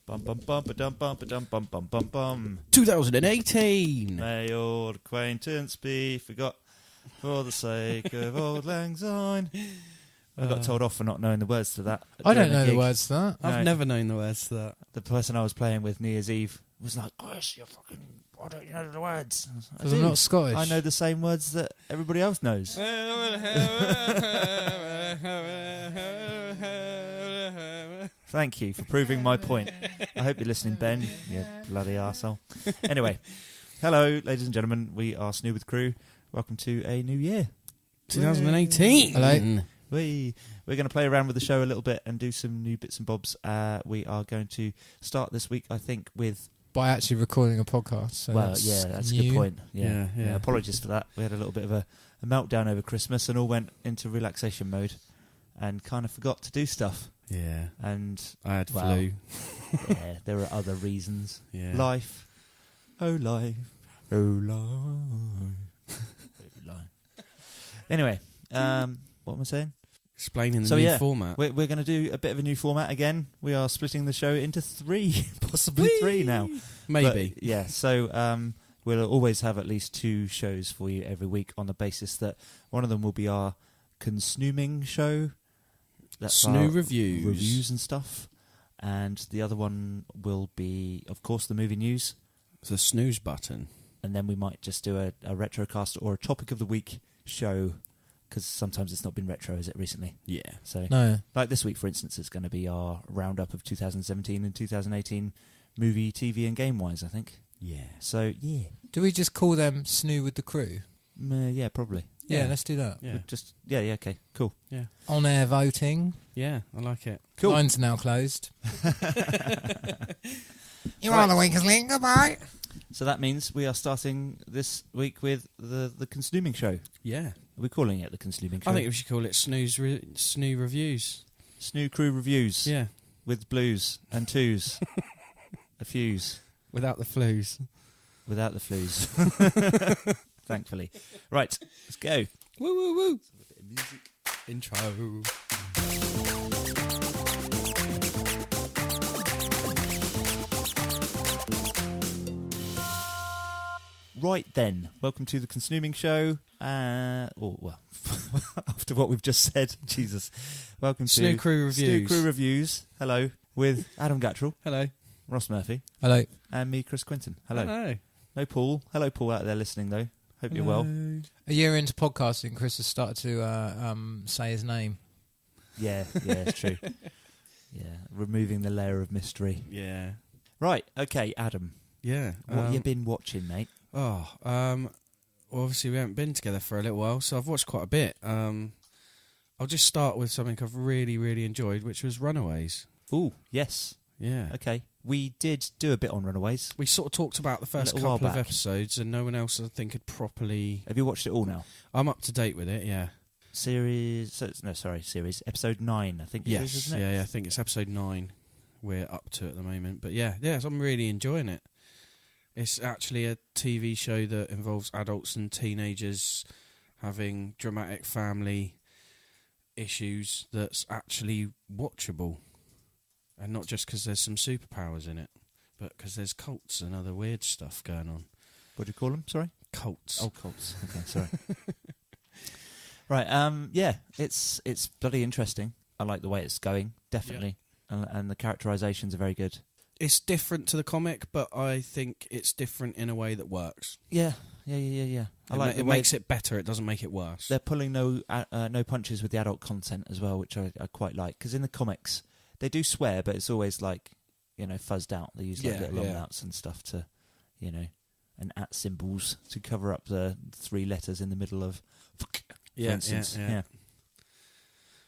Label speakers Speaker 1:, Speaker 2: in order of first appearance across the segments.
Speaker 1: Bum bum bum ba dum bum ba dum bum bum bum bum.
Speaker 2: 2018.
Speaker 1: May old acquaintance be forgot for the sake of old lang syne. I got told off for not knowing the words to that.
Speaker 3: I don't know the words to that.
Speaker 2: I've never known the words to that.
Speaker 1: The person I was playing with New Year's Eve was like, "Chris, you're fucking. Why don't you know the words?"
Speaker 3: Because I'm not Scottish.
Speaker 1: I know the same words that everybody else knows. Thank you for proving my point. I hope you're listening, Ben. You bloody arsehole. Anyway, hello, ladies and gentlemen. We are Snoo with Crew. Welcome to a new year.
Speaker 2: 2018.
Speaker 3: Hello.
Speaker 1: We're going to play around with the show a little bit and do some new bits and bobs. We are going to start this week, I think, with...
Speaker 3: By actually recording a podcast. So
Speaker 1: that's a good point. Yeah.
Speaker 2: Yeah.
Speaker 1: Apologies for that. We had a little bit of a meltdown over Christmas and all went into relaxation mode and kind of forgot to do stuff.
Speaker 2: Yeah.
Speaker 1: And
Speaker 2: I had flu.
Speaker 1: Yeah, there are other reasons.
Speaker 2: Yeah.
Speaker 1: Life. Oh, life. Oh, life. Oh, life. Anyway, what am I saying?
Speaker 2: Explaining the new format.
Speaker 1: We're going to do a bit of a new format again. We are splitting the show into 3, possibly 3 now.
Speaker 2: Maybe.
Speaker 1: But, so we'll always have at least 2 shows for you every week on the basis that one of them will be our consnooming show. That's
Speaker 2: Snoo reviews.
Speaker 1: Reviews and stuff. And the other one will be, of course, the movie news.
Speaker 2: It's a snooze button.
Speaker 1: And then we might just do a retrocast or a topic of the week show, because sometimes it's not been retro, is it, recently?
Speaker 2: Yeah.
Speaker 1: So,
Speaker 3: no.
Speaker 1: Like this week, for instance, it's going to be our roundup of 2017 and 2018 movie, TV and game-wise, I think.
Speaker 2: Yeah.
Speaker 1: So, yeah.
Speaker 3: Do we just call them Snoo with the Crew?
Speaker 1: Yeah, probably.
Speaker 3: Yeah, let's do that.
Speaker 2: Yeah.
Speaker 1: Okay, cool.
Speaker 2: Yeah.
Speaker 3: On-air voting.
Speaker 2: Yeah, I like it.
Speaker 1: Cool.
Speaker 3: Line's now closed.
Speaker 1: You are the weakest link, goodbye. So that means we are starting this week with the Consuming Show.
Speaker 2: Yeah.
Speaker 1: Are we calling it the Consuming Show?
Speaker 2: I think we should call it Snoo Reviews.
Speaker 1: Snoo Crew Reviews.
Speaker 2: Yeah.
Speaker 1: With blues and twos. A fuse.
Speaker 2: Without the flus.
Speaker 1: Without the flus. Thankfully. Right, let's go.
Speaker 2: Woo, woo, woo.
Speaker 1: A bit of music.
Speaker 2: Intro.
Speaker 1: Right then, welcome to the Consuming Show. After what we've just said, Jesus. Welcome to
Speaker 2: Snoo Crew Reviews.
Speaker 1: Snoo Crew Reviews. Hello, with Adam Gattrell,
Speaker 2: Hello.
Speaker 1: Ross Murphy,
Speaker 3: Hello.
Speaker 1: and me, Chris Quinton. Hello.
Speaker 2: Hello.
Speaker 1: No Paul. Hello, Paul out there listening though. Hope you're well.
Speaker 3: A year into podcasting, Chris has started to say his name.
Speaker 1: Yeah, it's true. Yeah, removing the layer of mystery.
Speaker 2: Yeah.
Speaker 1: Right, okay, Adam.
Speaker 2: Yeah.
Speaker 1: What you been watching, mate?
Speaker 2: Well, obviously we haven't been together for a little while, so I've watched quite a bit. I'll just start with something I've really, really enjoyed, which was Runaways.
Speaker 1: Ooh, yes.
Speaker 2: Yeah.
Speaker 1: Okay. We did do a bit on Runaways.
Speaker 2: We sort of talked about the first couple of episodes, and no one else, I think, had properly...
Speaker 1: Have you watched it all now?
Speaker 2: I'm up to date with it, yeah.
Speaker 1: Series... Episode 9, I think it is, isn't it?
Speaker 2: Yeah, I think it's episode 9 we're up to at the moment. But yeah, so I'm really enjoying it. It's actually a TV show that involves adults and teenagers having dramatic family issues that's actually watchable. And not just because there's some superpowers in it, but because there's cults and other weird stuff going on.
Speaker 1: What do you call them? Sorry?
Speaker 2: Cults.
Speaker 1: Oh, cults. Okay, sorry. Right, yeah, it's bloody interesting. I like the way it's going, definitely. Yeah. And the characterizations are very good.
Speaker 2: It's different to the comic, but I think it's different in a way that works.
Speaker 1: Yeah.
Speaker 2: It makes it better. It doesn't make it worse.
Speaker 1: They're pulling no punches with the adult content as well, which I quite like. Because in the comics, they do swear, but it's always like, fuzzed out. They use little long outs and stuff to, and at symbols to cover up the 3 letters in the middle of fuck, for instance. Yeah.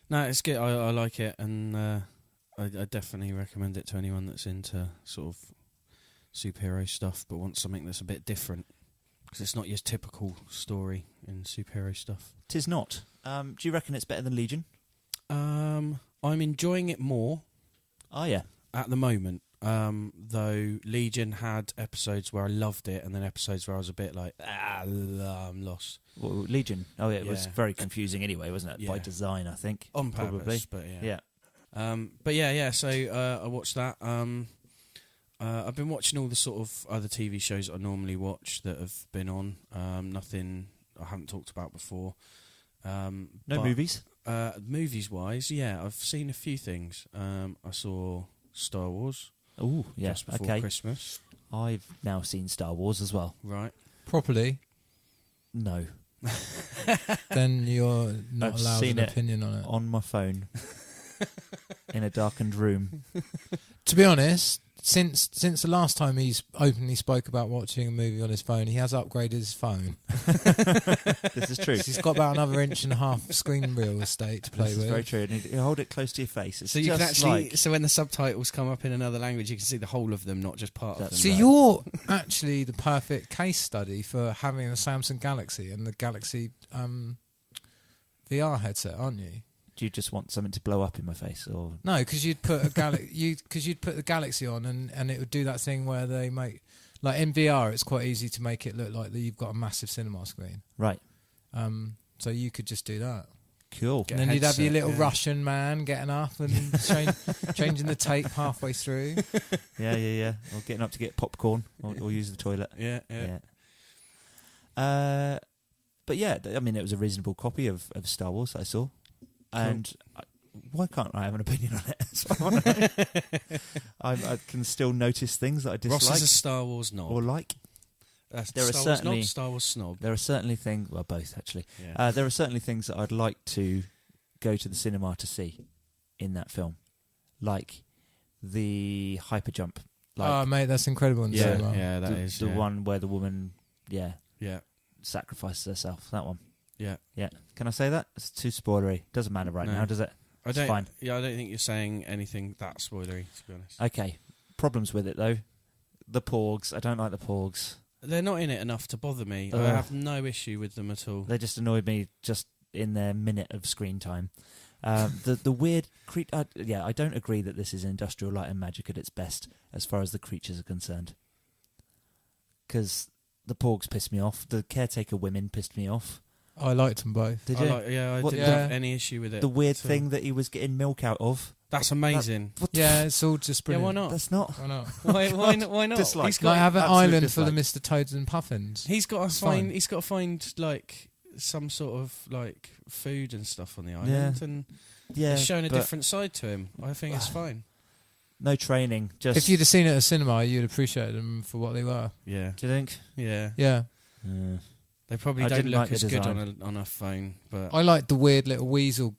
Speaker 2: No, it's good. I like it, and I definitely recommend it to anyone that's into sort of superhero stuff but wants something that's a bit different, because it's not your typical story in superhero stuff.
Speaker 1: 'Tis not. Do you reckon it's better than Legion?
Speaker 2: I'm enjoying it more.
Speaker 1: Oh, yeah.
Speaker 2: At the moment. Though Legion had episodes where I loved it and then episodes where I was a bit like, I'm lost.
Speaker 1: Well, Legion. Oh, yeah, it was very confusing anyway, wasn't it? Yeah. By design, I think.
Speaker 2: On
Speaker 1: probably.
Speaker 2: purpose, but yeah. So I watched that. I've been watching all the sort of other TV shows I normally watch that have been on. Nothing I haven't talked about before.
Speaker 1: No movies?
Speaker 2: Movies-wise, yeah, I've seen a few things. I saw Star Wars.
Speaker 1: Oh, yeah,
Speaker 2: just before Christmas.
Speaker 1: I've now seen Star Wars as well.
Speaker 2: Right.
Speaker 3: Properly?
Speaker 1: No.
Speaker 3: Then you're not
Speaker 1: I've
Speaker 3: allowed
Speaker 1: seen
Speaker 3: an
Speaker 1: it
Speaker 3: opinion on it.
Speaker 1: on my phone in a darkened room.
Speaker 3: To be honest, since the last time he's openly spoke about watching a movie on his phone, he has upgraded his phone.
Speaker 1: This is true.
Speaker 3: He's got about another 1.5 inch screen real estate to play
Speaker 1: This
Speaker 3: with.
Speaker 1: is very true. And you hold it close to your face. It's
Speaker 2: So you
Speaker 1: just
Speaker 2: can actually,
Speaker 1: like...
Speaker 2: so when the subtitles come up in another language, you can see the whole of them, not just part of them.
Speaker 3: So you're actually the perfect case study for having a Samsung Galaxy and the Galaxy VR headset, aren't you?
Speaker 1: Do you just want something to blow up in my face, or
Speaker 3: No, because you'd put you'd put the Galaxy on and it would do that thing where they make, like in VR, it's quite easy to make it look like that you've got a massive cinema screen.
Speaker 1: right?
Speaker 3: So you could just do that.
Speaker 1: Cool.
Speaker 3: And then you'd have your little
Speaker 2: yeah.
Speaker 3: Russian man getting up and changing the tape halfway through.
Speaker 1: Yeah. Or getting up to get popcorn or use the toilet.
Speaker 2: Yeah.
Speaker 1: But yeah, I mean, it was a reasonable copy of Star Wars that I saw. And why can't I have an opinion on it? That's what I want to know. I can still notice things that I dislike.
Speaker 2: Ross is a Star Wars knob.
Speaker 1: Or like.
Speaker 2: There are certainly Star Wars snob.
Speaker 1: There are certainly things, well, both actually.
Speaker 2: Yeah.
Speaker 1: There are certainly things that I'd like to go to the cinema to see in that film, like the hyper jump. Like
Speaker 3: Oh, mate, that's incredible in the cinema.
Speaker 2: Yeah, that is
Speaker 1: the one where the woman,
Speaker 2: yeah.
Speaker 1: sacrifices herself. That one.
Speaker 2: Yeah.
Speaker 1: Can I say that? It's too spoilery. Doesn't matter right now, does it? It's fine.
Speaker 2: Yeah, I don't think you're saying anything that spoilery, to be honest.
Speaker 1: Okay. Problems with it though. The porgs. I don't like the porgs.
Speaker 2: They're not in it enough to bother me. I have no issue with them at all.
Speaker 1: They just annoyed me just in their minute of screen time. The weird I don't agree that this is Industrial Light and Magic at its best as far as the creatures are concerned. Because the porgs pissed me off. The caretaker women pissed me off.
Speaker 3: I liked them both.
Speaker 1: Did you?
Speaker 2: I didn't have any issue with it.
Speaker 1: The weird thing that he was getting milk out of.
Speaker 2: That's amazing.
Speaker 3: It's all just brilliant.
Speaker 2: Yeah, why not?
Speaker 1: That's not.
Speaker 3: Why not?
Speaker 2: Why not?
Speaker 1: Dislike.
Speaker 2: He's
Speaker 3: Like have an
Speaker 1: absolute
Speaker 3: island
Speaker 1: dislike.
Speaker 3: full of Mr. Toads and Puffins.
Speaker 2: He's got
Speaker 3: It's
Speaker 2: to
Speaker 3: fine.
Speaker 2: find. He's got to find like some sort of like food and stuff on the island, and it's showing a different side to him. I think it's fine.
Speaker 1: No training. Just
Speaker 3: If you'd have seen it at a cinema, you'd appreciate them for what they were.
Speaker 2: Yeah.
Speaker 1: Do you think?
Speaker 2: Yeah.
Speaker 3: Yeah.
Speaker 2: They probably
Speaker 1: I
Speaker 2: don't
Speaker 1: didn't
Speaker 2: look
Speaker 1: like the
Speaker 2: as good
Speaker 1: design.
Speaker 2: on a phone, but
Speaker 3: I like the weird little weasel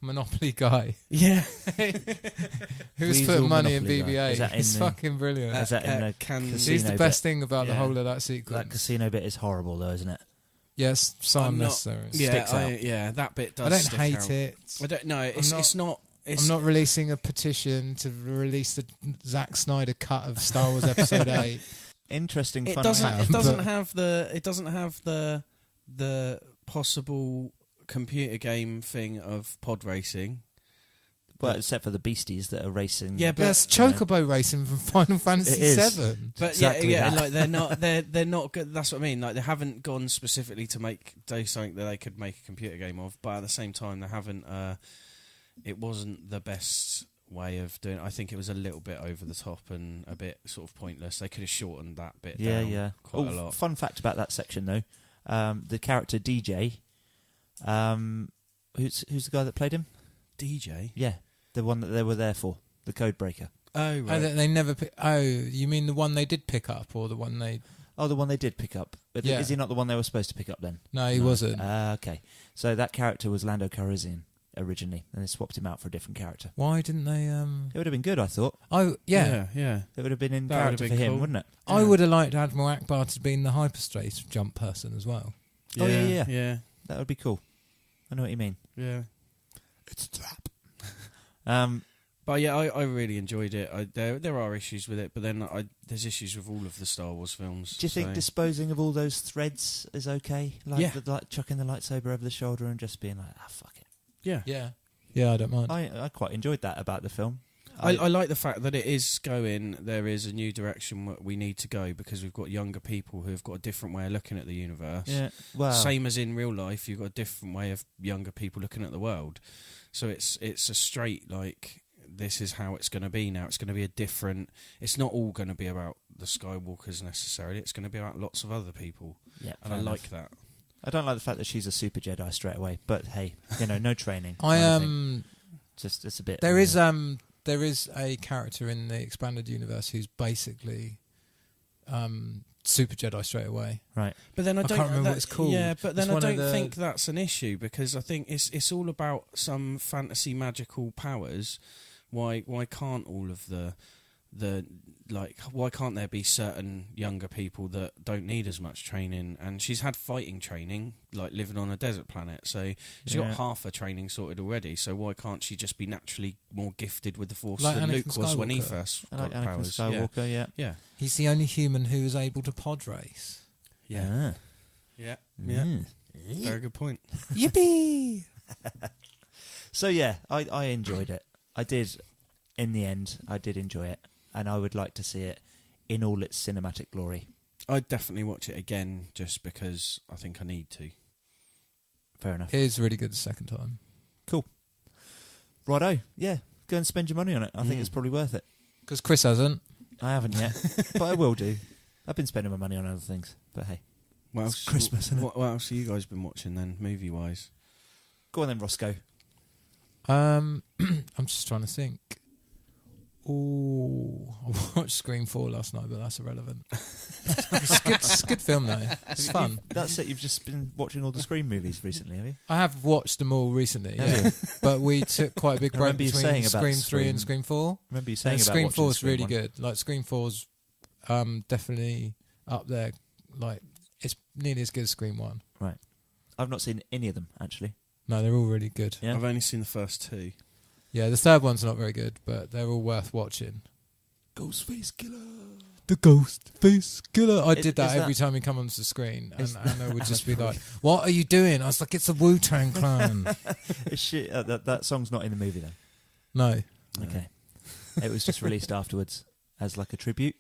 Speaker 3: Monopoly guy
Speaker 2: yeah,
Speaker 3: who was
Speaker 1: Weasel
Speaker 3: putting money in
Speaker 1: Monopoly guy.
Speaker 3: BB-8.
Speaker 1: Is that in
Speaker 3: It's
Speaker 1: the-
Speaker 3: fucking brilliant.
Speaker 1: Is that in the
Speaker 2: can
Speaker 1: casino
Speaker 3: He's the best
Speaker 1: bit?
Speaker 3: thing about the
Speaker 2: Yeah.
Speaker 3: whole of that sequence.
Speaker 1: That casino bit is horrible, though, isn't it?
Speaker 3: Yes, so
Speaker 2: I'm not-
Speaker 3: unnecessary.
Speaker 1: Sticks out.
Speaker 2: Yeah, that bit does.
Speaker 3: I don't
Speaker 2: stick
Speaker 3: hate
Speaker 2: out.
Speaker 3: it.
Speaker 2: I don't know. It's not. It's
Speaker 3: I'm not releasing a petition to release the Zack Snyder cut of Star Wars Episode 8.
Speaker 1: Interesting.
Speaker 2: It
Speaker 1: fun
Speaker 2: doesn't.
Speaker 1: fact.
Speaker 2: It doesn't have the. It doesn't have the possible computer game thing of pod racing.
Speaker 1: Well, except for the beasties that are racing.
Speaker 2: Yeah, but
Speaker 3: That's Chocobo Racing from Final Fantasy
Speaker 1: It is.
Speaker 3: VII.
Speaker 2: But
Speaker 1: Exactly
Speaker 2: yeah,
Speaker 1: that.
Speaker 2: like they're not good. That's what I mean. Like they haven't gone specifically to do something that they could make a computer game of, but at the same time they haven't. It wasn't the best way of doing it. I think it was a little bit over the top and a bit sort of pointless. They could have shortened that bit down quite a lot.
Speaker 1: Fun fact about that section, though. The character DJ, who's the guy that played him?
Speaker 2: DJ?
Speaker 1: Yeah, the one that they were there for, the code breaker.
Speaker 2: Oh, right.
Speaker 3: Oh, they never. You mean the one they did pick up, or the one they?
Speaker 1: Oh, the one they did pick up. But
Speaker 3: Yeah.
Speaker 1: is he not the one they were supposed to pick up then?
Speaker 3: No, he wasn't.
Speaker 1: Okay. So that character was Lando Calrissian originally, and they swapped him out for a different character.
Speaker 3: Why didn't they?
Speaker 1: It would have been good, I thought.
Speaker 3: Oh, yeah.
Speaker 2: Yeah.
Speaker 1: It would have been in
Speaker 2: That would
Speaker 1: character
Speaker 2: have
Speaker 1: for
Speaker 2: been
Speaker 1: him,
Speaker 2: cool.
Speaker 1: wouldn't it?
Speaker 3: I would have liked Admiral Akbar to have been the hyperspace jump person as well.
Speaker 1: Oh, yeah.
Speaker 2: Yeah.
Speaker 1: That would be cool. I know what you mean.
Speaker 2: Yeah.
Speaker 1: It's a trap.
Speaker 2: But yeah, I really enjoyed it. There are issues with it, but then there's issues with all of the Star Wars films.
Speaker 1: Do you think disposing of all those threads is okay? Like, like chucking the lightsaber over the shoulder and just being like, fuck it.
Speaker 2: Yeah.
Speaker 3: Yeah, I don't mind.
Speaker 1: I quite enjoyed that about the film.
Speaker 2: I like the fact that it is there is a new direction we need to go because we've got younger people who have got a different way of looking at the universe.
Speaker 1: Yeah, well,
Speaker 2: Same as in real life, you've got a different way of younger people looking at the world. So it's a straight, like, this is how it's going to be now. It's going to be a different. It's not all going to be about the Skywalkers necessarily. It's going to be about lots of other people.
Speaker 1: Yeah,
Speaker 2: and I like that.
Speaker 1: I don't like the fact that she's a super Jedi straight away, but hey, no training. Just it's a bit.
Speaker 3: There is a character in the expanded universe who's basically super Jedi straight away.
Speaker 1: Right.
Speaker 2: But then I
Speaker 3: can't remember what it's called.
Speaker 2: Yeah, but then
Speaker 3: It's
Speaker 2: I don't think that's an issue because I think it's all about some fantasy magical powers. Why can't all of the why can't there be certain younger people that don't need as much training? And she's had fighting training, like living on a desert planet, so she's got half her training sorted already. So why can't she just be naturally more gifted with the Force
Speaker 3: Like
Speaker 2: than
Speaker 3: Anakin
Speaker 2: Luke was when he
Speaker 3: Skywalker.
Speaker 2: first
Speaker 1: Like
Speaker 2: got
Speaker 1: Anakin
Speaker 2: powers?
Speaker 1: Skywalker, yeah.
Speaker 3: He's the only human who is able to pod race.
Speaker 2: Yeah.
Speaker 1: Mm.
Speaker 2: Very good point.
Speaker 3: Yippee!
Speaker 1: So yeah, I enjoyed it. I did. In the end, I did enjoy it, and I would like to see it in all its cinematic glory.
Speaker 2: I'd definitely watch it again just because I think I need to.
Speaker 1: Fair enough.
Speaker 3: It is really good the second time.
Speaker 1: Cool. Righto. Yeah, go and spend your money on it. I think it's probably worth it.
Speaker 3: Because Chris hasn't.
Speaker 1: I haven't yet, but I will do. I've been spending my money on other things, but hey.
Speaker 2: What
Speaker 1: It's
Speaker 2: else,
Speaker 1: Christmas, isn't it?
Speaker 2: What else have you guys been watching then, movie-wise?
Speaker 1: Go on then, Roscoe.
Speaker 3: I'm just trying to think. Oh, I watched Scream 4 last night, but that's irrelevant. It's a good film though. It's fun.
Speaker 1: That's it. You've just been watching all the Scream movies recently, have you?
Speaker 3: I have watched them all recently, yeah. But we took quite a big
Speaker 1: I
Speaker 3: break
Speaker 1: remember you
Speaker 3: between
Speaker 1: saying about
Speaker 3: Scream 3
Speaker 1: Scream.
Speaker 3: and Scream 4.
Speaker 1: Remember you saying
Speaker 3: And
Speaker 1: about
Speaker 3: Scream
Speaker 1: watching
Speaker 3: 4 is
Speaker 1: Scream
Speaker 3: really
Speaker 1: 1?
Speaker 3: good. Like Scream 4's definitely up there. Like it's nearly as good as Scream 1.
Speaker 1: Right. I've not seen any of them actually.
Speaker 3: No, they're all really good.
Speaker 1: Yeah.
Speaker 2: I've only seen the first two.
Speaker 3: Yeah, the third one's not very good, but they're all worth watching.
Speaker 1: Ghostface Killer.
Speaker 3: The Ghostface Killer. I
Speaker 1: Is-
Speaker 3: did that
Speaker 1: is
Speaker 3: every
Speaker 1: that-
Speaker 3: time he come onto the screen, and
Speaker 1: Is-
Speaker 3: Anna would just be like, "What are you doing?" I was like, "It's a Wu-Tang Clan."
Speaker 1: Is she, that song's not in the movie then?
Speaker 3: No,
Speaker 1: Okay. It was just released afterwards as like a tribute.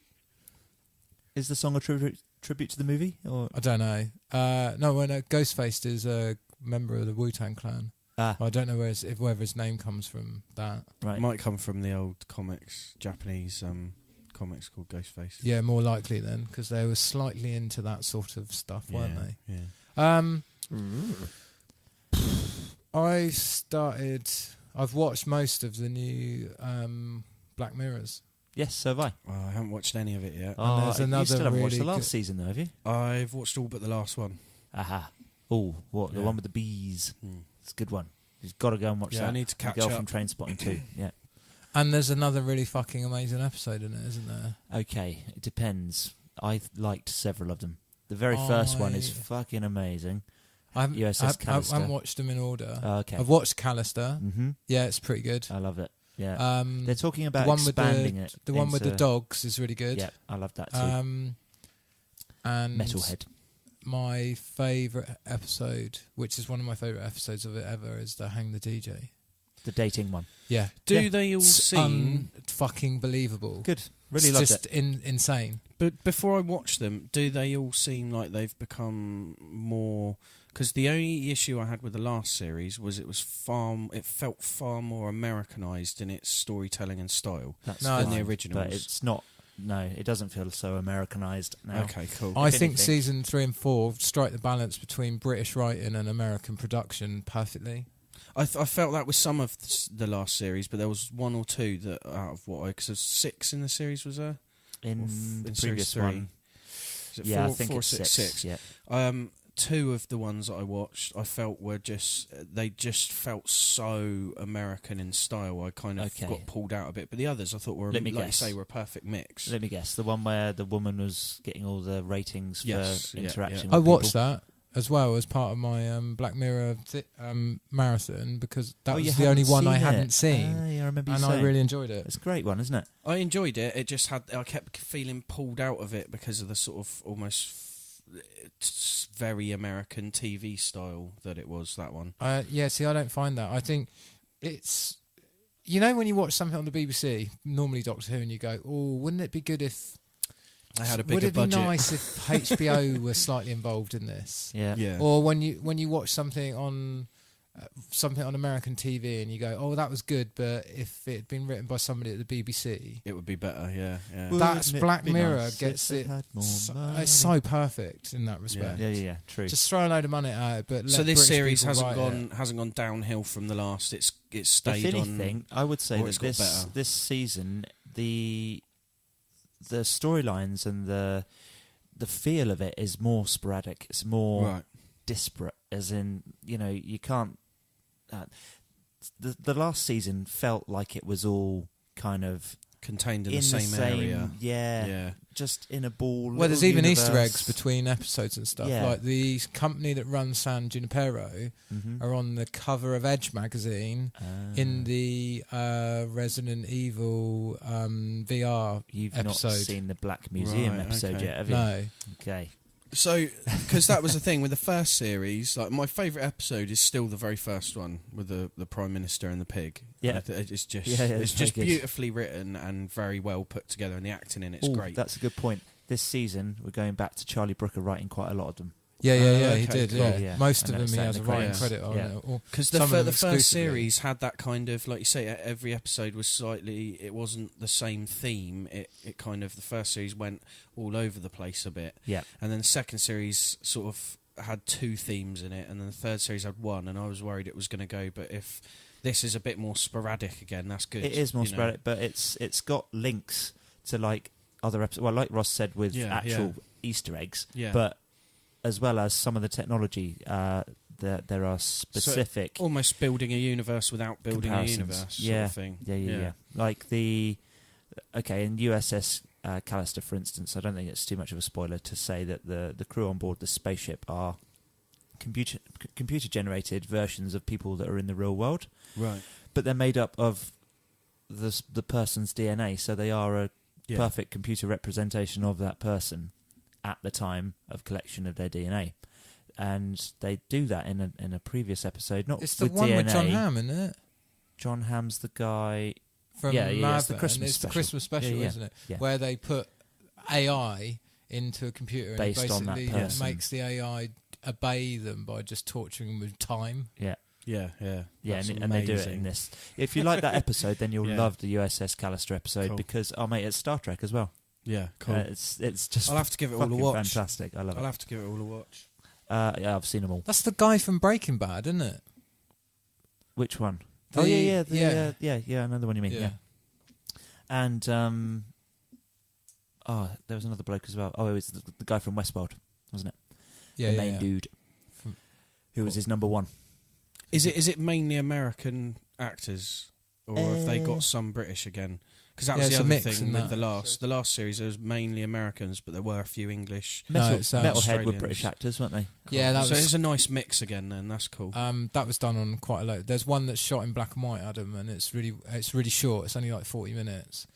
Speaker 1: Is the song a tribute to the movie? Or
Speaker 3: I don't know. No, Ghostface is a member of the Wu-Tang Clan. I don't know whether his name comes from that.
Speaker 1: right.
Speaker 2: It might come from the old comics, Japanese comics called Ghostface.
Speaker 3: Yeah, more likely then, because they were slightly into that sort of stuff, weren't they?
Speaker 2: Yeah.
Speaker 3: I've watched most of the new Black Mirrors.
Speaker 1: Yes, so have I.
Speaker 2: Oh, I haven't watched any of it yet.
Speaker 1: Oh,
Speaker 3: there's
Speaker 1: you
Speaker 3: another
Speaker 1: still haven't watched the
Speaker 3: really
Speaker 1: last
Speaker 3: good-
Speaker 1: season though, have you?
Speaker 2: I've watched all but the last one.
Speaker 1: Aha. Oh, what? The
Speaker 2: Yeah.
Speaker 1: one with the bees.
Speaker 2: Hmm.
Speaker 1: It's a good one. You've got to go and watch
Speaker 2: Yeah,
Speaker 1: that.
Speaker 2: I need to
Speaker 1: The
Speaker 2: catch
Speaker 1: Girl
Speaker 2: up.
Speaker 1: from Trainspotting 2. Yeah.
Speaker 3: And there's another really fucking amazing episode in it, isn't there?
Speaker 1: Okay, it depends. I liked several of them. The very first one is fucking amazing.
Speaker 3: I haven't,
Speaker 1: USS
Speaker 3: I haven't
Speaker 1: Callister.
Speaker 3: watched them in order.
Speaker 1: Okay.
Speaker 3: I've watched Callister.
Speaker 1: Mm-hmm.
Speaker 3: Yeah, it's pretty good.
Speaker 1: I love it. Yeah. They're talking about
Speaker 3: the one with
Speaker 1: expanding it.
Speaker 3: The one with the
Speaker 1: into-
Speaker 3: dogs is really good.
Speaker 1: Yeah, I love that too.
Speaker 3: And
Speaker 1: Metalhead.
Speaker 3: my favourite episode, which is one of my favourite episodes of it ever, is the Hang the DJ.
Speaker 1: The dating one.
Speaker 3: Yeah.
Speaker 2: Do they all seem...
Speaker 3: fucking believable.
Speaker 1: Good. Really
Speaker 3: It's
Speaker 1: loved
Speaker 3: just
Speaker 1: it.
Speaker 3: insane.
Speaker 2: But before I watch them, do they all seem like they've become more... Because the only issue I had with the last series was it felt far more Americanized in its storytelling and style
Speaker 1: That's
Speaker 3: No,
Speaker 2: than
Speaker 1: fine,
Speaker 2: the originals.
Speaker 1: But it's not. No, it doesn't feel so Americanized now.
Speaker 2: Okay, cool.
Speaker 3: I
Speaker 1: If
Speaker 3: think
Speaker 1: anything.
Speaker 3: season 3 and 4 strike the balance between British writing and American production perfectly.
Speaker 2: I felt that with some of the last series, but there was one or two that out of what because there's 6 in the series was there
Speaker 1: In the
Speaker 2: series
Speaker 1: previous
Speaker 2: 3.
Speaker 1: one.
Speaker 2: Is it
Speaker 1: Yeah,
Speaker 2: 4,
Speaker 1: I think
Speaker 2: 4,
Speaker 1: it's
Speaker 2: 6,
Speaker 1: 6. Yeah.
Speaker 2: 2 of the ones that I watched, I felt were they just felt so American in style. I kind of got pulled out a bit, but the others I thought were,
Speaker 1: Let me
Speaker 2: like
Speaker 1: guess.
Speaker 2: you say, were a perfect mix.
Speaker 1: Let me guess. The one where the woman was getting all the ratings
Speaker 2: Yes,
Speaker 1: for
Speaker 2: yeah,
Speaker 1: interaction.
Speaker 3: I
Speaker 1: with
Speaker 3: watched
Speaker 1: people.
Speaker 3: that as well as part of my Black Mirror marathon because that
Speaker 1: Oh, you
Speaker 3: was the only
Speaker 1: hadn't
Speaker 3: one I
Speaker 1: seen
Speaker 3: hadn't
Speaker 1: it?
Speaker 3: seen.
Speaker 1: Yeah, I remember you
Speaker 3: And
Speaker 1: saying.
Speaker 3: I really enjoyed it.
Speaker 1: It's a great one, isn't it?
Speaker 2: I enjoyed it. It just I kept feeling pulled out of it because of the sort of almost very American TV style that it was, that one.
Speaker 3: Yeah, see, I don't find that. I think it's... You know when you watch something on the BBC, normally Doctor Who, and you go, oh, wouldn't it be good if...
Speaker 2: I had a
Speaker 3: Would
Speaker 2: bigger
Speaker 3: it be
Speaker 2: budget.
Speaker 3: nice if HBO were slightly involved in this?
Speaker 1: Yeah.
Speaker 2: Yeah.
Speaker 3: Or when you watch something on something on American TV and you go, oh, that was good, but if it had been written by somebody at the BBC,
Speaker 2: it would be better. Yeah, yeah.
Speaker 3: That's Black Mirror
Speaker 1: nice
Speaker 3: gets it.
Speaker 1: money?
Speaker 3: It's so perfect in that respect.
Speaker 1: Yeah, true.
Speaker 3: Just throw a load of money at it, but
Speaker 2: So
Speaker 3: let
Speaker 2: this
Speaker 3: British
Speaker 2: series
Speaker 3: people
Speaker 2: hasn't gone downhill from the last. It's stayed
Speaker 1: if
Speaker 2: on.
Speaker 1: anything, I would say
Speaker 2: or it's
Speaker 1: that
Speaker 2: got better.
Speaker 1: this season the storylines and the feel of it is more sporadic. It's more disparate, as in, you can't. The last season felt like it was all kind of
Speaker 2: contained in the same area.
Speaker 1: Yeah, just in a ball.
Speaker 3: Well, there's even
Speaker 1: universe.
Speaker 3: Easter eggs between episodes and stuff.
Speaker 1: Yeah.
Speaker 3: Like the company that runs San Junipero are on the cover of Edge magazine in the Resident Evil VR
Speaker 1: You've
Speaker 3: episode.
Speaker 1: not seen the Black Museum episode yet, have you?
Speaker 3: No.
Speaker 1: Okay.
Speaker 2: So, because that was the thing with the first series, like my favourite episode is still the very first one with the Prime Minister and the pig.
Speaker 1: Yeah,
Speaker 2: it's just
Speaker 1: it's
Speaker 2: just
Speaker 1: good.
Speaker 2: beautifully written and very well put together, and the acting in it's great.
Speaker 1: That's a good point. This season, we're going back to Charlie Brooker writing quite a lot of them.
Speaker 3: Yeah,
Speaker 2: okay,
Speaker 3: he did.
Speaker 2: cool.
Speaker 3: Yeah. Most
Speaker 1: I
Speaker 3: of
Speaker 1: know
Speaker 3: them he
Speaker 1: it's
Speaker 3: has
Speaker 1: set
Speaker 3: a
Speaker 1: in the
Speaker 3: writing
Speaker 1: credits.
Speaker 3: credit on
Speaker 1: Yeah.
Speaker 3: it.
Speaker 2: Because
Speaker 3: Some of them
Speaker 2: the first
Speaker 3: exclusively.
Speaker 2: series had that kind of, like you say, every episode was slightly. It wasn't the same theme. It kind of, the first series went all over the place a bit.
Speaker 1: Yeah.
Speaker 2: And then the second series sort of had two themes in it, and then the third series had one. And I was worried it was going to go, but if this is a bit more sporadic again, that's good.
Speaker 1: It is more sporadic, but it's got links to like other episodes. Well, like Ross said, with actual Easter eggs.
Speaker 2: Yeah.
Speaker 1: But as well as some of the technology, there are specific,
Speaker 2: so almost building a universe without building a
Speaker 1: comparisons.
Speaker 2: universe. Sort of thing.
Speaker 1: Yeah. Like in USS Callister, for instance, I don't think it's too much of a spoiler to say that the crew on board the spaceship are computer generated versions of people that are in the real world.
Speaker 2: Right.
Speaker 1: But they're made up of the person's DNA, so they are a perfect computer representation of that person at the time of collection of their DNA. And they do that in a previous episode. Not
Speaker 3: It's the
Speaker 1: with
Speaker 3: one
Speaker 1: DNA.
Speaker 3: with John Hamm, isn't it?
Speaker 1: John Hamm's the guy
Speaker 3: From
Speaker 1: it's the
Speaker 3: Maverick,
Speaker 1: Christmas
Speaker 3: and it's
Speaker 1: special.
Speaker 3: the Christmas special,
Speaker 1: Yeah.
Speaker 3: isn't it?
Speaker 1: Yeah.
Speaker 3: Where they put AI into a computer and
Speaker 1: Based on that
Speaker 3: basically
Speaker 1: person.
Speaker 3: makes the AI obey them by just torturing them with time.
Speaker 1: Yeah.
Speaker 2: Yeah. That's
Speaker 1: And they do it in
Speaker 2: amazing.
Speaker 1: this. If you like that episode, then you'll
Speaker 2: Yeah.
Speaker 1: love the USS Callister episode because, mate, it's Star Trek as well.
Speaker 2: Yeah, cool.
Speaker 1: It's just
Speaker 2: I'll have to give it all a
Speaker 1: fucking
Speaker 2: watch.
Speaker 1: fantastic. I love
Speaker 2: I'll
Speaker 1: it.
Speaker 2: have to give it all a watch.
Speaker 1: Yeah, I've seen them all.
Speaker 3: That's the guy from Breaking Bad, isn't it?
Speaker 1: Which one?
Speaker 3: The-
Speaker 1: Yeah, I know the one you mean.
Speaker 3: Yeah.
Speaker 1: Yeah. And there was another bloke as well. Oh, it was the guy from Westworld, wasn't it?
Speaker 3: Yeah,
Speaker 1: The main dude, who was his number one.
Speaker 2: Is it mainly American actors, or have they got some British again? Because that was
Speaker 3: it's
Speaker 2: the
Speaker 3: a
Speaker 2: other
Speaker 3: mix
Speaker 2: thing
Speaker 3: in
Speaker 2: with
Speaker 3: that.
Speaker 2: the last series. It was mainly Americans, but there were a few English.
Speaker 3: it's,
Speaker 1: Metalhead were
Speaker 2: Australians.
Speaker 1: British actors, weren't they?
Speaker 3: Yeah, that
Speaker 2: so
Speaker 3: was
Speaker 2: it's a nice mix again. Then that's cool.
Speaker 3: that was done on quite a lot. There's one that's shot in black and white, Adam, and it's really short. It's only like 40 minutes.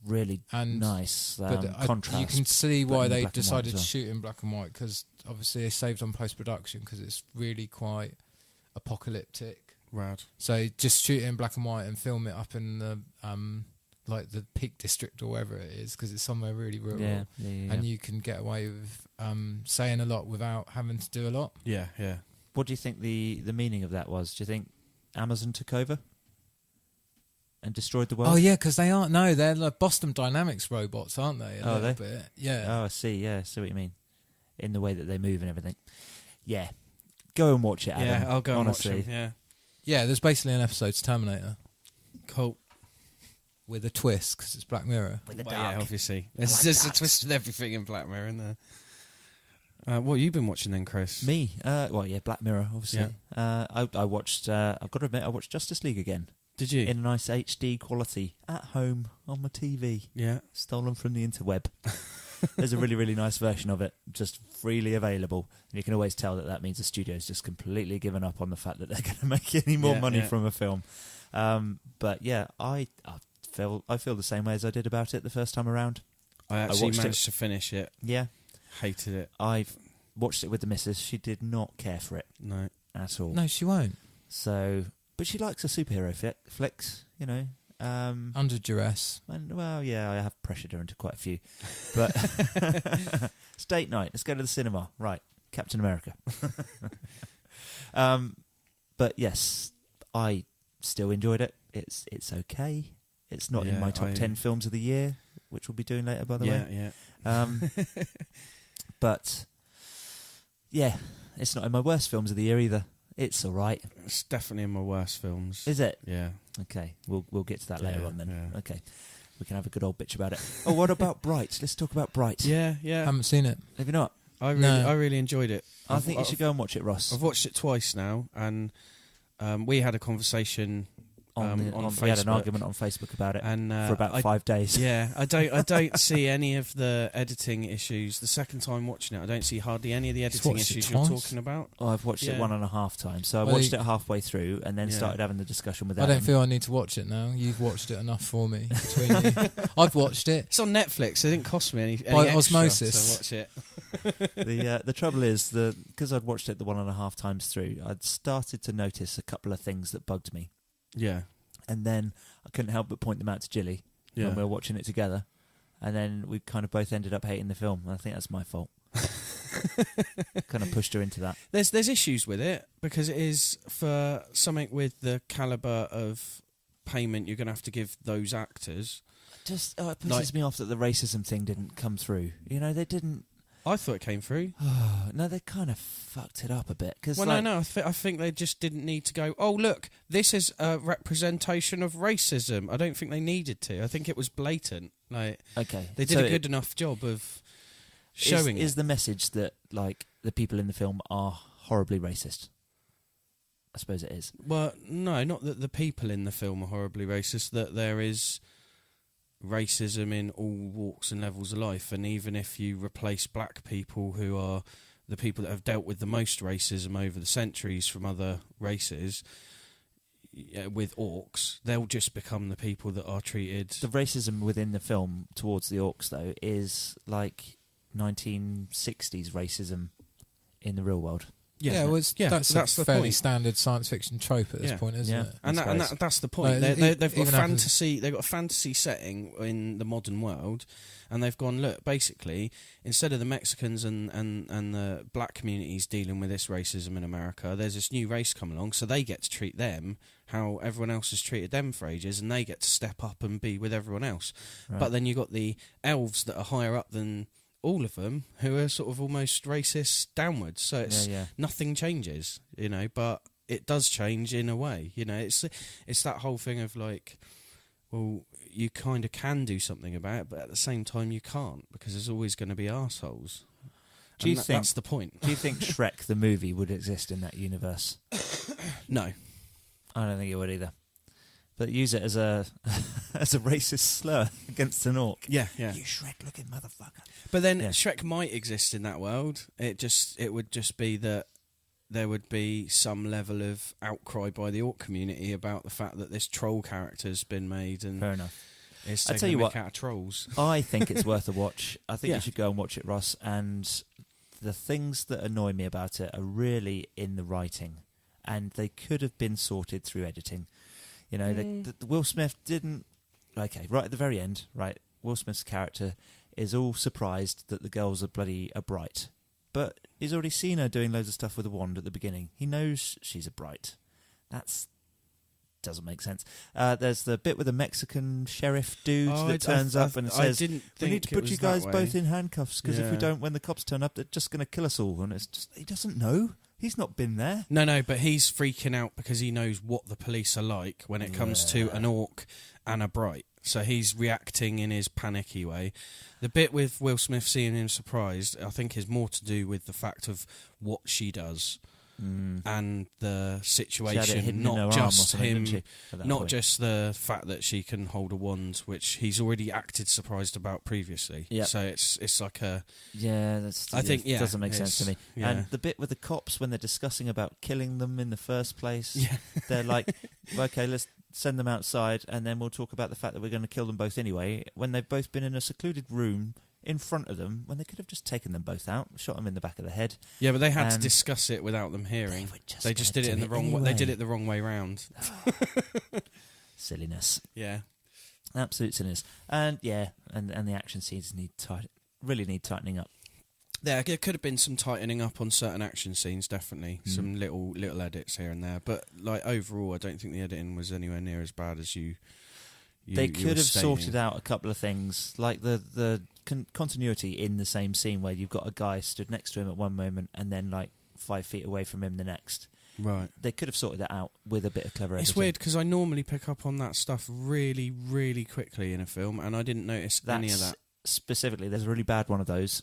Speaker 1: Really
Speaker 3: And
Speaker 1: nice
Speaker 3: but
Speaker 1: contrast.
Speaker 3: you can see
Speaker 1: but
Speaker 3: why
Speaker 1: in
Speaker 3: they
Speaker 1: black and white
Speaker 3: decided
Speaker 1: as
Speaker 3: to
Speaker 1: well.
Speaker 3: shoot in black and white, because obviously they saved on post production because it's really quite apocalyptic.
Speaker 2: Rad.
Speaker 3: So just shoot it in black and white and film it up in the like the Peak District or wherever it is, because it's somewhere really rural.
Speaker 1: Yeah.
Speaker 3: And you can get away with saying a lot without having to do a lot.
Speaker 2: Yeah.
Speaker 1: What do you think the meaning of that was? Do you think Amazon took over and destroyed the world?
Speaker 3: Oh yeah, because they aren't. No, they're like Boston Dynamics robots, aren't they? A little bit. Yeah.
Speaker 1: Oh, I see. Yeah, I see what you mean. In the way that they move and everything. Yeah. Go and watch it, Adam.
Speaker 2: Yeah, I'll go
Speaker 1: honestly.
Speaker 2: and watch them.
Speaker 3: Yeah, there's basically an episode's Terminator
Speaker 2: Cool.
Speaker 3: with a twist because it's Black Mirror.
Speaker 1: With the
Speaker 2: Well,
Speaker 1: dark.
Speaker 2: yeah, obviously. There's a twist with everything in Black Mirror, isn't there? What have you been watching then, Chris?
Speaker 1: Me? Black Mirror, obviously. I watched, I've got to admit, I watched Justice League again.
Speaker 2: Did you?
Speaker 1: In a nice HD quality at home on my TV.
Speaker 2: Yeah.
Speaker 1: Stolen from the interweb. There's a really, really nice version of it, just freely available. And you can always tell that means the studio's just completely given up on the fact that they're going to make any more money from a film. But yeah, I feel the same way as I did about it the first time around.
Speaker 2: I actually
Speaker 1: watched
Speaker 2: managed to finish it.
Speaker 1: Yeah.
Speaker 2: Hated it.
Speaker 1: I've watched it with the missus. She did not care for it
Speaker 2: No.
Speaker 1: at all.
Speaker 3: No, she won't.
Speaker 1: So, but she likes a superhero flicks, you know.
Speaker 3: Under duress.
Speaker 1: And, well, yeah, I have pressured her into quite a few. But it's date night. Let's go to the cinema. Right, Captain America. But yes, I still enjoyed it. It's okay. It's not in my top 10 films of the year, which we'll be doing later, by the way.
Speaker 2: Yeah.
Speaker 1: But yeah, it's not in my worst films of the year either. It's all right.
Speaker 2: It's definitely in my worst films.
Speaker 1: Is it?
Speaker 2: Yeah.
Speaker 1: Okay, we'll get to that later on then.
Speaker 2: Yeah.
Speaker 1: Okay, we can have a good old bitch about it. Oh, what about Bright? Let's talk about Bright.
Speaker 2: Yeah.
Speaker 3: Haven't seen it.
Speaker 1: Have you not?
Speaker 2: I really enjoyed it.
Speaker 1: I think you should go and watch it, Ross.
Speaker 2: I've watched it twice now, and we had a conversation on Facebook.
Speaker 1: We had an argument on Facebook about it for about 5 days.
Speaker 2: Yeah, I don't see any of the editing issues. The second time watching it, I don't see hardly any of the editing issues you're talking about.
Speaker 1: Oh, I've watched it 1.5 times. So I watched it halfway through and then started having the discussion with Adam.
Speaker 3: I don't feel I need to watch it now. You've watched it enough for me. Between you. I've watched it.
Speaker 2: It's on Netflix. It didn't cost me any
Speaker 3: by
Speaker 2: extra
Speaker 3: osmosis.
Speaker 2: to watch it.
Speaker 1: The trouble is, because I'd watched it the 1.5 times through, I'd started to notice a couple of things that bugged me.
Speaker 2: Yeah.
Speaker 1: And then I couldn't help but point them out to Jilly when we were watching it together. And then we kind of both ended up hating the film. And I think that's my fault. Kind of pushed her into that.
Speaker 2: There's issues with it because it is for something with the calibre of payment you're going to have to give those actors.
Speaker 1: Just it pisses me off that the racism thing didn't come through. You know, they didn't.
Speaker 2: I thought it came through.
Speaker 1: No, they kind of fucked it up a bit. Cause
Speaker 2: no. I think they just didn't need to go, oh, look, this is a representation of racism. I don't think they needed to. I think it was blatant.
Speaker 1: Okay.
Speaker 2: They did a good enough job of showing it.
Speaker 1: Is the message that, the people in the film are horribly racist? I suppose it is.
Speaker 2: Well, no, not that the people in the film are horribly racist, that there is racism in all walks and levels of life, and even if you replace black people, who are the people that have dealt with the most racism over the centuries from other races, with orcs, they'll just become the people that are treated.
Speaker 1: The racism within the film towards the orcs, though, is like 1960s racism in the real world.
Speaker 3: That's a fairly standard science fiction trope at this point, isn't it?
Speaker 2: And that's the point. They've got fantasy. They've got a fantasy setting in the modern world, and they've gone, look, basically, instead of the Mexicans and the black communities dealing with this racism in America, there's this new race come along, so they get to treat them how everyone else has treated them for ages, and they get to step up and be with everyone else. Right. But then you've got the elves that are higher up than all of them, who are sort of almost racist downwards. So it's nothing changes, but it does change in a way. It's that whole thing of well, you kind of can do something about it, but at the same time you can't, because there's always going to be arseholes.
Speaker 1: Do you think
Speaker 2: that's the point?
Speaker 1: Do you think Shrek the movie would exist in that universe?
Speaker 2: No,
Speaker 1: I don't think it would either. But use it as a racist slur against an orc.
Speaker 2: Yeah.
Speaker 1: You Shrek-looking motherfucker.
Speaker 2: But then Shrek might exist in that world. It would just be that there would be some level of outcry by the orc community about the fact that this troll character's been made. And
Speaker 1: fair enough.
Speaker 2: It's taking the mick out of trolls.
Speaker 1: I think it's worth a watch. I think you should go and watch it, Ross. And the things that annoy me about it are really in the writing, and they could have been sorted through editing. The Will Smith didn't. Okay, right at the very end, right, Will Smith's character is all surprised that the girls are bright, but he's already seen her doing loads of stuff with a wand at the beginning. He knows she's a bright. That doesn't make sense. There's the bit with the Mexican sheriff dude that turns up and says, "We need to put you guys both in handcuffs, because if we don't, when the cops turn up, they're just going to kill us all." And it's just, he doesn't know. He's not been there.
Speaker 2: No, but he's freaking out because he knows what the police are like when it comes to an orc and a bright. So he's reacting in his panicky way. The bit with Will Smith seeing him surprised, I think, is more to do with the fact of what she does and the situation, not just him, not just the fact that she can hold a wand, which he's already acted surprised about previously. Yep. So it's like a it doesn't make sense to me. Yeah. And the bit with the cops when they're discussing about killing them in the first place, they're like, okay, let's send them outside and then we'll talk about the fact that we're going to kill them both anyway, when they've both been in a secluded room in front of them, when they could have just taken them both out, shot them in the back of the head. Yeah, but they had to discuss it without them hearing. They just did it in the wrong way. They did it the wrong way round. Silliness. Yeah. Absolute silliness. And and the action scenes really need tightening up. There could have been some tightening up on certain action scenes, definitely. Some little edits here and there. But like overall, I don't think the editing was anywhere near as bad as you
Speaker 1: they could have sorted out a couple of things, like the continuity in the same scene where you've got a guy stood next to him at one moment and then like 5 feet away from him the next.
Speaker 2: Right.
Speaker 1: They could have sorted that out with a bit of clever editing.
Speaker 2: It's weird because I normally pick up on that stuff really, really quickly in a film, and I didn't notice any of that.
Speaker 1: Specifically, there's a really bad one of those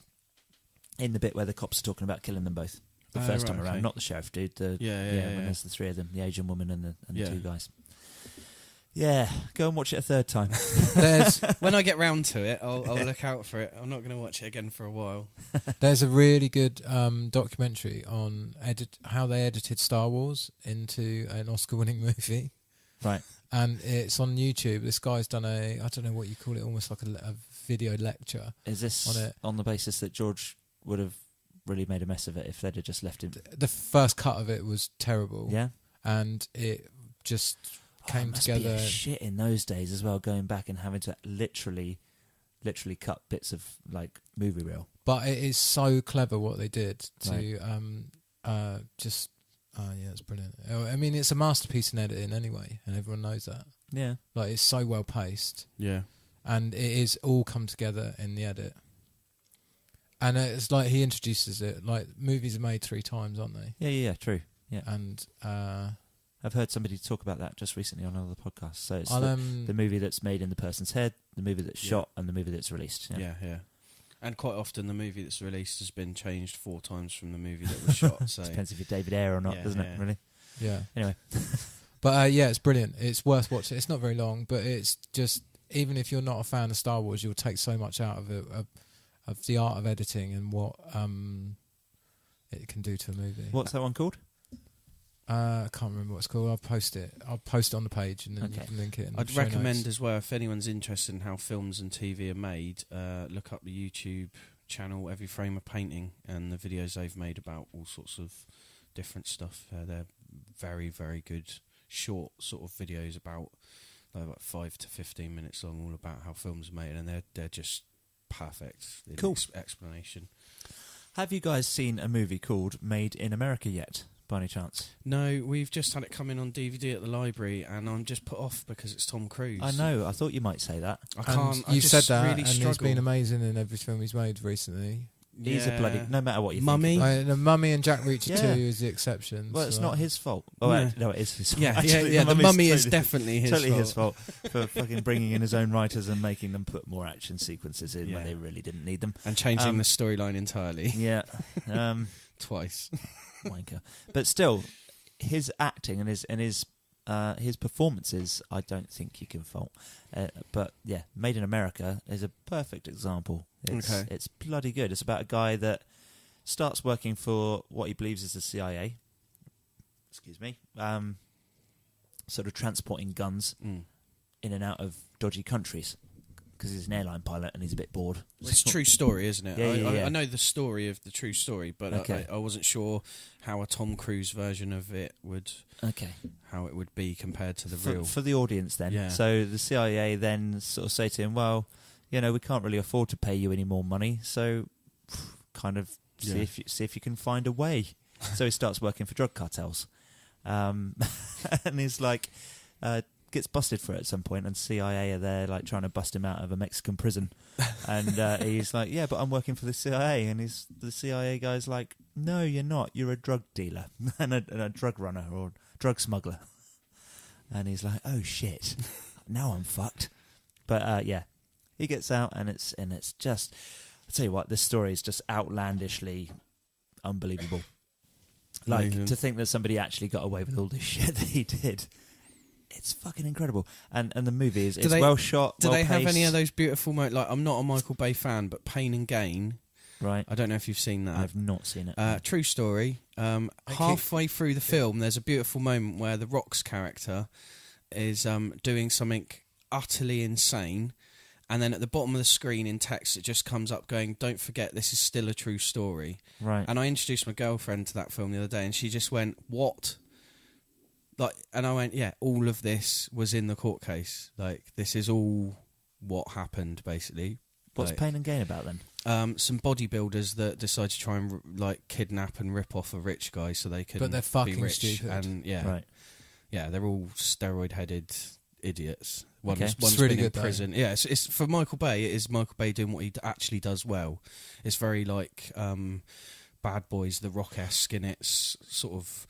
Speaker 1: in the bit where the cops are talking about killing them both the first time around, not the sheriff dude. When there's the three of them, the Asian woman and the two guys. Yeah, go and watch it a third time.
Speaker 2: When I get round to it, I'll look out for it. I'm not going to watch it again for a while.
Speaker 3: There's a really good documentary on how they edited Star Wars into an Oscar-winning movie.
Speaker 1: Right.
Speaker 3: And it's on YouTube. This guy's done I don't know what you call it, almost like a video lecture.
Speaker 1: Is this on the basis that George would have really made a mess of it if they'd have just left him? The
Speaker 3: first cut of it was terrible.
Speaker 1: Yeah.
Speaker 3: And it just came together.
Speaker 1: Be a shit in those days as well, going back and having to literally cut bits of like movie reel.
Speaker 3: But it is so clever what they did to it's brilliant. I mean, it's a masterpiece in editing anyway, and everyone knows that.
Speaker 1: Yeah,
Speaker 3: like it's so well paced.
Speaker 2: Yeah,
Speaker 3: and it is all come together in the edit. And it's like he introduces it. Like movies are made 3 times, aren't they?
Speaker 1: Yeah, true. Yeah,
Speaker 3: and
Speaker 1: I've heard somebody talk about that just recently on another podcast. So it's the movie that's made in the person's head, the movie that's shot, and the movie that's released.
Speaker 2: Yeah. And quite often the movie that's released has been changed 4 times from the movie that was shot. So
Speaker 1: depends if you're David Ayer or not, doesn't it? Really?
Speaker 3: Yeah.
Speaker 1: Anyway.
Speaker 3: But it's brilliant. It's worth watching. It's not very long, but it's just, even if you're not a fan of Star Wars, you'll take so much out of it, of the art of editing and what it can do to a movie.
Speaker 1: What's that one called?
Speaker 3: I can't remember what it's called. I'll post it on the page and then you can link it.
Speaker 2: I'd recommend as well, if anyone's interested in how films and TV are made, look up the YouTube channel Every Frame a Painting and the videos they've made about all sorts of different stuff. They're very, very good short sort of videos about 5 to 15 minutes long, all about how films are made, and they're just perfect in explanation.
Speaker 1: Have you guys seen a movie called Made in America yet, by any chance?
Speaker 2: No, we've just had it come in on DVD at the library, and I'm just put off because it's Tom Cruise.
Speaker 1: I know, I thought you might say that.
Speaker 2: I can't.
Speaker 3: You've said that,
Speaker 2: really
Speaker 3: and
Speaker 2: struggle.
Speaker 3: he's been amazing in every film he's made recently.
Speaker 1: He's a bloody, no matter what you
Speaker 2: Mummy.
Speaker 1: think.
Speaker 3: The Mummy and Jack Reacher 2 is the exception.
Speaker 1: Well, it's not his fault. Oh, no, it is his fault.
Speaker 2: Yeah,
Speaker 1: actually,
Speaker 2: the Mummy is definitely his fault.
Speaker 1: His fault for fucking bringing in his own writers and making them put more action sequences in when they really didn't need them.
Speaker 2: And changing the storyline entirely.
Speaker 1: Yeah.
Speaker 2: Twice.
Speaker 1: Wanker. But still, his acting and his performances, I don't think you can fault. But yeah, Made in America is a perfect example. It's bloody good. It's about a guy that starts working for what he believes is the CIA. Excuse me. Sort of transporting guns in and out of dodgy countries because he's an airline pilot and he's a bit bored.
Speaker 2: It's a true story, isn't it?
Speaker 1: Yeah.
Speaker 2: I know the story of the true story, but I wasn't sure how a Tom Cruise version of it would... how it would be compared to the real...
Speaker 1: For the audience then.
Speaker 2: Yeah.
Speaker 1: So the CIA then sort of say to him, well, we can't really afford to pay you any more money, so kind of see if you can find a way. So he starts working for drug cartels. And he's like... gets busted for it at some point, and CIA are there like trying to bust him out of a Mexican prison, and he's like, yeah, but I'm working for the CIA, and the CIA guy's like, no, you're not, you're a drug dealer and a drug runner or drug smuggler, and he's like, oh shit, now I'm fucked. But he gets out, and it's just, I tell you what, this story is just outlandishly unbelievable. Like, to think that somebody actually got away with all this shit that he did. It's fucking incredible, and the movie is well shot.
Speaker 2: Do they have any of
Speaker 1: those?
Speaker 2: those beautiful moments? Like, I'm not a Michael Bay fan, but Pain and Gain.
Speaker 1: Right.
Speaker 2: I don't know if you've seen that.
Speaker 1: I've not seen it.
Speaker 2: True story. Halfway through the film, there's a beautiful moment where the Rock's character is doing something utterly insane, and then at the bottom of the screen in text, it just comes up going, "Don't forget, this is still a true story."
Speaker 1: Right.
Speaker 2: And I introduced my girlfriend to that film the other day, and she just went, "What?" Like, and I went, yeah, all of this was in the court case. Like, this is all what happened, basically.
Speaker 1: What's
Speaker 2: Like,
Speaker 1: Pain and Gain about then?
Speaker 2: some bodybuilders that decide to try and like kidnap and rip off a rich guy so they can
Speaker 3: But they're fucking
Speaker 2: be rich.
Speaker 3: stupid.
Speaker 2: And
Speaker 1: Right.
Speaker 2: yeah, they're all steroid-headed idiots. One's
Speaker 3: It's really
Speaker 2: been in
Speaker 3: good, though.
Speaker 2: prison. Yeah, it's for Michael Bay. It is Michael Bay doing what he actually does well. It's very like Bad Boys, The Rock-esque in its sort of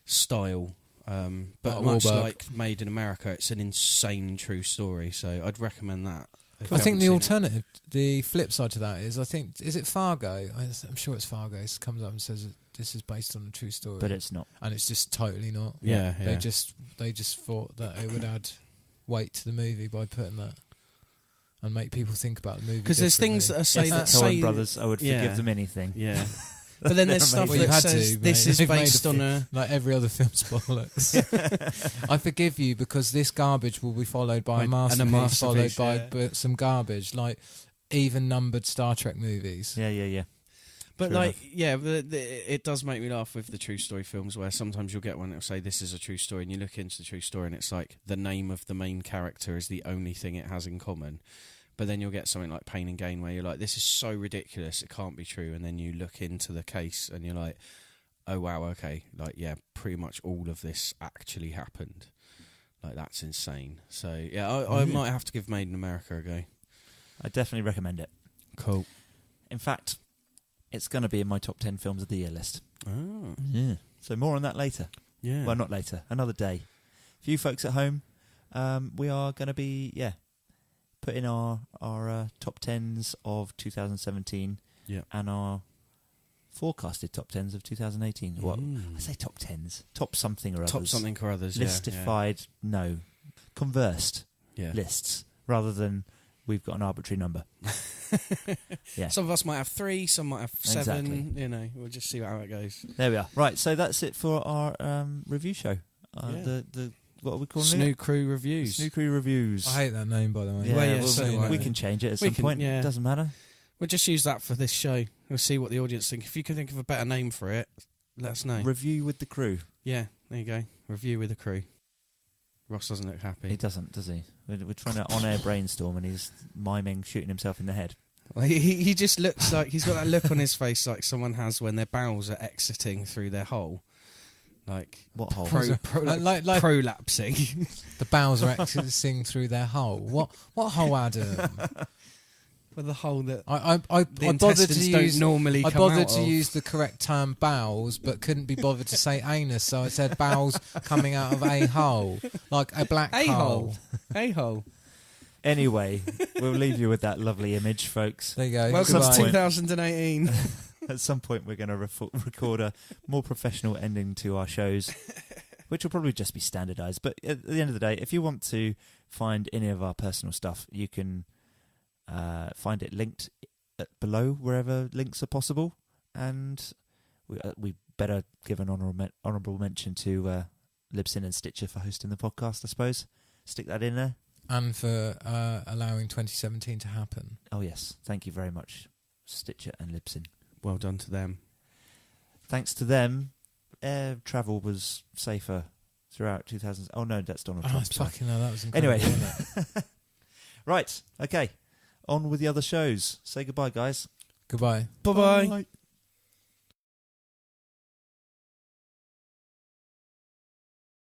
Speaker 2: style. But
Speaker 3: Like
Speaker 2: much
Speaker 3: Wahlberg.
Speaker 2: like Made in America, it's an insane true story. So I'd recommend that. if
Speaker 3: I
Speaker 2: you
Speaker 3: think
Speaker 2: haven't
Speaker 3: the
Speaker 2: seen it.
Speaker 3: alternative, the flip side to that is, is it Fargo? I'm sure it's Fargo. It comes up and says this is based on a true story,
Speaker 1: But it's not.
Speaker 3: and it's just totally not.
Speaker 2: Yeah.
Speaker 3: They just thought that it would add weight to the movie by putting that and make people think about the movie.
Speaker 2: Because there's things that are say
Speaker 1: Yes,
Speaker 2: that
Speaker 1: the Coen
Speaker 2: say
Speaker 1: brothers, I would forgive them anything.
Speaker 2: Yeah. But then there's stuff
Speaker 3: Well, you
Speaker 2: that
Speaker 3: had
Speaker 2: says
Speaker 3: to,
Speaker 2: this
Speaker 3: mate.
Speaker 2: is
Speaker 3: They've made
Speaker 2: based on a.
Speaker 3: like every other film's bollocks. I forgive you because this garbage will be followed by a
Speaker 2: And a
Speaker 3: masterpiece, followed
Speaker 2: masterpiece,
Speaker 3: by
Speaker 2: yeah.
Speaker 3: some garbage, like even numbered Star Trek movies.
Speaker 1: Yeah.
Speaker 2: But
Speaker 1: True
Speaker 2: like, yeah, it does make me laugh with the true story films where sometimes you'll get one that'll say this is a true story, and you look into the true story and it's like the name of the main character is the only thing it has in common. But then you'll get something like Pain and Gain where you're like, this is so ridiculous, it can't be true. And then you look into the case and you're like, oh wow, okay, like yeah, pretty much all of this actually happened. Like that's insane. So yeah, I might have to give Made in America a go.
Speaker 1: I definitely recommend it.
Speaker 2: Cool.
Speaker 1: In fact, it's going to be in my top 10 films of the year list.
Speaker 2: Oh,
Speaker 1: Yeah. So more on that later.
Speaker 2: yeah.
Speaker 1: Well, not later. Another day. For you folks at home, we are going to be, putting our top 10s of 2017 and our forecasted top 10s of 2018. Well, I say top 10s. Top something or others.
Speaker 2: Top something or others,
Speaker 1: Listified, no. Conversed
Speaker 2: yeah.
Speaker 1: lists, rather than we've got an arbitrary number. Yeah.
Speaker 2: Some of us might have 3, some might have 7.
Speaker 1: Exactly.
Speaker 2: You know, we'll just see how it goes.
Speaker 1: There we are. Right, so that's it for our review show.
Speaker 2: Yeah.
Speaker 1: The what are we calling
Speaker 2: Snoo
Speaker 1: it?
Speaker 2: Crew Reviews.
Speaker 1: Snoo Crew Reviews.
Speaker 3: I hate that name, by the way.
Speaker 1: Yeah,
Speaker 2: Well, yeah,
Speaker 1: well,
Speaker 2: so do I.
Speaker 1: we can change it at
Speaker 2: We
Speaker 1: some
Speaker 2: can,
Speaker 1: point.
Speaker 2: yeah.
Speaker 1: It doesn't matter.
Speaker 2: We'll just use that for this show. We'll see what the audience think. If you can think of a better name for it, let us know.
Speaker 1: Review with the crew.
Speaker 2: Yeah, there you go. Review with the crew. Ross doesn't look
Speaker 1: He
Speaker 2: happy.
Speaker 1: doesn't, does he? We're trying to on-air brainstorm and he's miming shooting himself in the head.
Speaker 2: Well, he just looks like he's got that look on his face like someone has when their bowels are exiting through their hole. Like
Speaker 1: What hole?
Speaker 3: Like
Speaker 2: prolapsing.
Speaker 3: the bowels are exiting through their hole. What hole, Adam?
Speaker 2: With the hole that
Speaker 3: I
Speaker 2: the
Speaker 3: bothered to
Speaker 2: intestines don't
Speaker 3: use.
Speaker 2: normally
Speaker 3: I
Speaker 2: come
Speaker 3: bothered
Speaker 2: out
Speaker 3: to
Speaker 2: of.
Speaker 3: use the correct term bowels, but couldn't be bothered to say anus, so I said bowels coming out of a hole, like a black hole.
Speaker 2: A-hole.
Speaker 1: Anyway, we'll leave you with that lovely image, folks.
Speaker 3: There you go.
Speaker 2: Welcome
Speaker 1: Goodbye.
Speaker 2: to 2018.
Speaker 1: At some point, we're going to record a more professional ending to our shows, which will probably just be standardised. But at the end of the day, if you want to find any of our personal stuff, you can find it linked below wherever links are possible. And we better give an honourable mention to Libsyn and Sticher for hosting the podcast, I suppose. Stick that in there.
Speaker 3: And for allowing 2017 to happen.
Speaker 1: Oh, yes. Thank you very much, Sticher and Libsyn.
Speaker 2: Well done to them.
Speaker 1: Thanks to them, air travel was safer throughout 2000. Oh, no, that's Donald Trump.
Speaker 3: Fucking hell, that was incredible.
Speaker 1: Anyway.
Speaker 3: Wasn't it?
Speaker 1: Right. Okay. On with the other shows. Say goodbye, guys.
Speaker 3: Goodbye.
Speaker 2: Bye-bye.
Speaker 1: Bye.